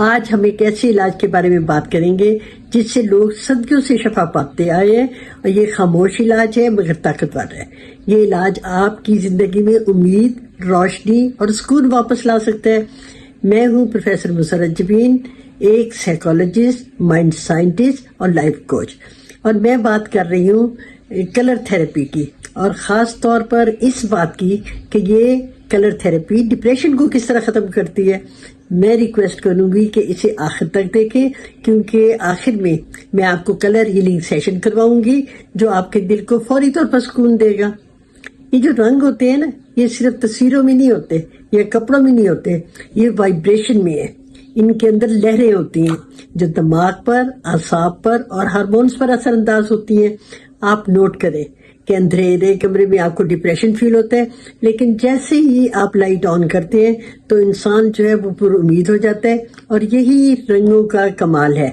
آج ہم ایک ایسے علاج کے بارے میں بات کریں گے جس سے لوگ صدیوں سے شفا پاتے آئے ہیں، اور یہ خاموش علاج ہے مگر طاقتور ہے۔ یہ علاج آپ کی زندگی میں امید، روشنی اور سکون واپس لا سکتا ہے۔ میں ہوں پروفیسر مسرت جبین، ایک سائیکالوجسٹ، مائنڈ سائنٹسٹ اور لائف کوچ، اور میں بات کر رہی ہوں کلر تھراپی کی، اور خاص طور پر اس بات کی کہ یہ کلر تھراپی ڈپریشن کو کس طرح ختم کرتی ہے۔ میں ریکویسٹ کروں گی کہ اسے آخر تک دیکھیں، کیونکہ آخر میں آپ کو کلر ہیلنگ سیشن کرواؤں گی جو آپ کے دل کو فوری طور پر سکون دے گا۔ یہ جو رنگ ہوتے ہیں نا، یہ صرف تصویروں میں نہیں ہوتے یا کپڑوں میں نہیں ہوتے، یہ وائبریشن میں ہے۔ ان کے اندر لہریں ہوتی ہیں جو دماغ پر، اعصاب پر اور ہارمونز پر اثر انداز ہوتی ہیں۔ آپ نوٹ کریں کہ اندھیرے کمرے میں آپ کو ڈپریشن فیل ہوتا ہے، لیکن جیسے ہی آپ لائٹ آن کرتے ہیں تو انسان جو ہے وہ پر امید ہو جاتا ہے، اور یہی رنگوں کا کمال ہے۔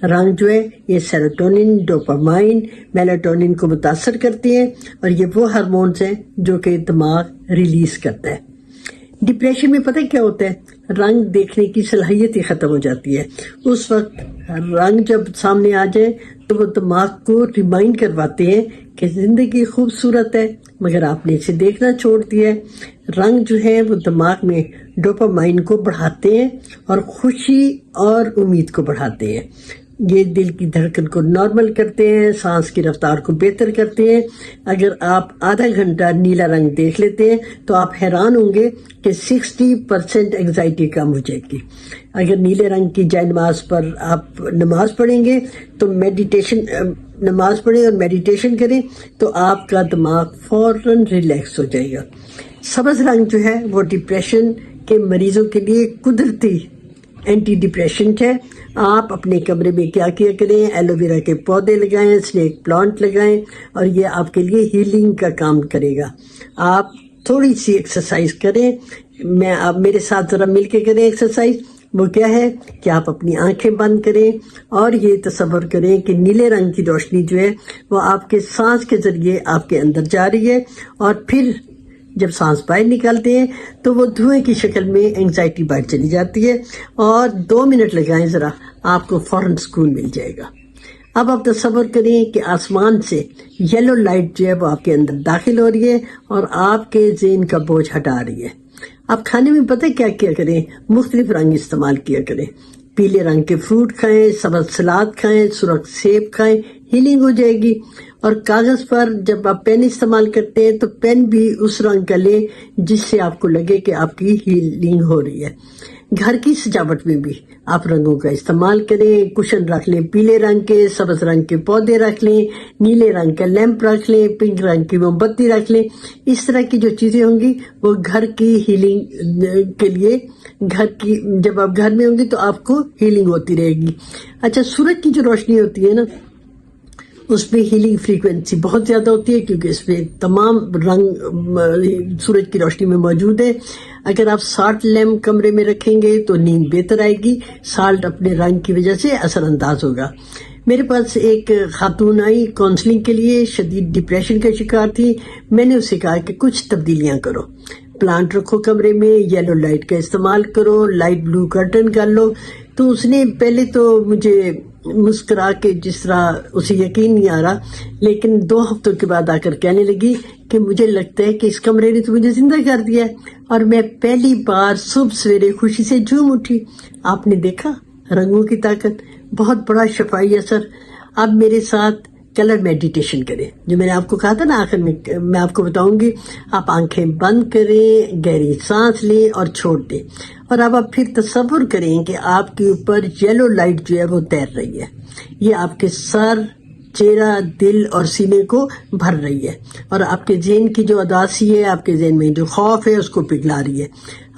رنگ جو ہے یہ سیروٹونن، ڈوپامائن، میلاٹونن کو متاثر کرتے ہیں، اور یہ وہ ہارمونز ہیں جو کہ دماغ ریلیز کرتا ہے۔ ڈپریشن میں پتہ کیا ہوتا ہے؟ رنگ دیکھنے کی صلاحیت ہی ختم ہو جاتی ہے۔ اس وقت رنگ جب سامنے آ جائے تو وہ دماغ کو ریمائنڈ کرواتے ہیں کہ زندگی خوبصورت ہے، مگر آپ نے اسے دیکھنا چھوڑ دیا ہے۔ رنگ جو ہے وہ دماغ میں ڈوپامائن کو بڑھاتے ہیں اور خوشی اور امید کو بڑھاتے ہیں۔ یہ دل کی دھڑکن کو نارمل کرتے ہیں، سانس کی رفتار کو بہتر کرتے ہیں۔ اگر آپ آدھا گھنٹہ نیلا رنگ دیکھ لیتے ہیں تو آپ حیران ہوں گے کہ 60% انگزائٹی کم ہو جائے گی۔ اگر نیلے رنگ کی جائے نماز پر آپ نماز پڑھیں گے تو نماز پڑھیں اور میڈیٹیشن کریں تو آپ کا دماغ فوراً ریلیکس ہو جائے گا۔ سبز رنگ جو ہے وہ ڈپریشن کے مریضوں کے لیے قدرتی اینٹی ڈپریشنٹ ہے۔ آپ اپنے کمرے میں کیا کریں؟ ایلو ویرا کے پودے لگائیں، سنیک پلانٹ لگائیں، اور یہ آپ کے لیے ہیلنگ کا کام کرے گا۔ آپ تھوڑی سی ایکسرسائز کریں، آپ میرے ساتھ ذرا مل کے کریں ایکسرسائز۔ وہ کیا ہے کہ آپ اپنی آنکھیں بند کریں اور یہ تصور کریں کہ نیلے رنگ کی روشنی جو ہے وہ آپ کے سانس کے ذریعے آپ کے اندر جا رہی ہے، اور پھر جب سانس باہر نکالتے ہیں تو وہ دھوئیں کی شکل میں انگزائٹی باہر چلی جاتی ہے، اور 2 منٹ لگائیں ذرا، آپ کو فوراً سکون مل جائے گا۔ اب آپ تصور کریں کہ آسمان سے یلو لائٹ جو ہے وہ آپ کے اندر داخل ہو رہی ہے اور آپ کے ذہن کا بوجھ ہٹا رہی ہے۔ آپ کھانے میں پتہ کیا کریں؟ مختلف رنگ استعمال کیا کریں۔ پیلے رنگ کے فروٹ کھائیں، سبز سلاد کھائیں، سرخ سیب کھائیں، ہیلنگ ہو جائے گی۔ اور کاغذ پر جب آپ پین استعمال کرتے ہیں تو پین بھی اس رنگ کا لیں جس سے آپ کو لگے کہ آپ کی ہیلنگ ہو رہی ہے۔ گھر کی سجاوٹ میں بھی آپ رنگوں کا استعمال کریں۔ کشن رکھ لیں پیلے رنگ کے، سبز رنگ کے پودے رکھ لیں، نیلے رنگ کا لیمپ رکھ لیں، پنک رنگ کی موم بتی رکھ لیں۔ اس طرح کی جو چیزیں ہوں گی وہ گھر کی ہیلنگ کے لیے، جب آپ گھر میں ہوں گی تو آپ کو ہیلنگ ہوتی رہے گی۔ اچھا، سورج کی جو روشنی ہوتی ہے نا، اس میں ہیلنگ فریکوینسی بہت زیادہ ہوتی ہے، کیونکہ اس میں تمام رنگ سورج کی روشنی میں موجود ہے۔ اگر آپ سالٹ لیمپ کمرے میں رکھیں گے تو نیند بہتر آئے گی۔ سالٹ اپنے رنگ کی وجہ سے اثر انداز ہوگا۔ میرے پاس ایک خاتون آئی کاؤنسلنگ کے لیے، شدید ڈپریشن کا شکار تھی۔ میں نے اسے کہا کہ کچھ تبدیلیاں کرو، پلانٹ رکھو کمرے میں، یلو لائٹ کا استعمال کرو، لائٹ بلو کرٹن کر لو۔ تو اس نے پہلے تو مجھے مسکرا کے، جس طرح اسے یقین نہیں آ رہا، لیکن 2 ہفتوں کے بعد آ کر کہنے لگی کہ مجھے لگتا ہے کہ اس کمرے نے تو مجھے زندہ کر دیا ہے، اور میں پہلی بار صبح سویرے خوشی سے جھوم اٹھی۔ آپ نے دیکھا رنگوں کی طاقت، بہت بڑا شفائی اثر۔ اب میرے ساتھ کلر میڈیٹیشن کریں، جو میں نے آپ کو کہا تھا نا آخر میں آپ کو بتاؤں گی۔ آپ آنکھیں بند کریں، گہری سانس لیں اور چھوڑ دیں، اور اب آپ پھر تصور کریں کہ آپ کے اوپر یلو لائٹ جو ہے وہ تیر رہی ہے۔ یہ آپ کے سر، چہرہ، دل اور سینے کو بھر رہی ہے، اور آپ کے ذہن کی جو اداسی ہے، آپ کے ذہن میں جو خوف ہے، اس کو پگھلا رہی ہے۔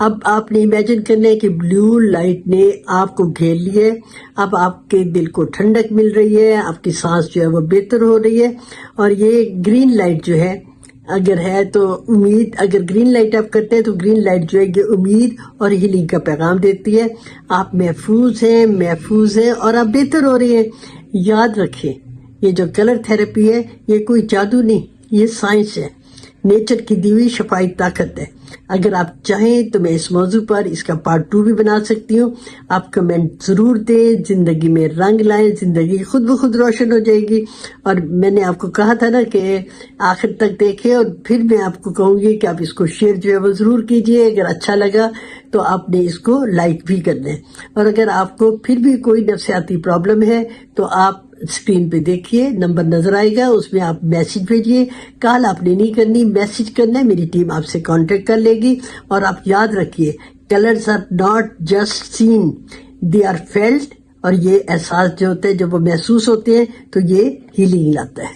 اب آپ نے امیجن کرنا ہے کہ بلیو لائٹ نے آپ کو گھیر لیا ہے۔ اب آپ کے دل کو ٹھنڈک مل رہی ہے، آپ کی سانس جو ہے وہ بہتر ہو رہی ہے، اور یہ گرین لائٹ جو ہے اگر ہے تو امید، اگر گرین لائٹ آپ کرتے ہیں تو گرین لائٹ جو ہے یہ امید اور ہیلنگ کا پیغام دیتی ہے۔ آپ محفوظ ہیں اور آپ بہتر ہو رہی ہیں۔ یاد رکھیں، یہ جو کلر تھراپی ہے یہ کوئی جادو نہیں، یہ سائنس ہے، نیچر کی دی ہوئی شفائی طاقت ہے۔ اگر آپ چاہیں تو میں اس موضوع پر اس کا پارٹ 2 بھی بنا سکتی ہوں. آپ کمنٹ ضرور دیں. زندگی میں رنگ لائیں, زندگی خود بخود روشن ہو جائے گی. اور میں نے آپ کو کہا تھا نا کہ آخر تک دیکھیں, اور پھر میں آپ کو کہوں گی کہ آپ اس کو شیئر جو ہے وہ ضرور کیجئے. اگر اچھا لگا تو آپ نے اس کو لائک بھی کرنا ہے. اور اگر آپ کو پھر بھی کوئی نفسیاتی پرابلم ہے تو آپ اسکرین پہ دیکھیے, نمبر نظر آئے گا, اس میں آپ میسج بھیجیے. کال آپ نے نہیں کرنی, میسج کرنا ہے. میری ٹیم آپ سے کانٹیکٹ کر لے گی. اور آپ یاد رکھیے, colours are not just seen, they are felt. اور یہ احساس جو ہوتے ہیں جب وہ محسوس ہوتے ہیں تو یہ ہیلنگ لاتا ہے.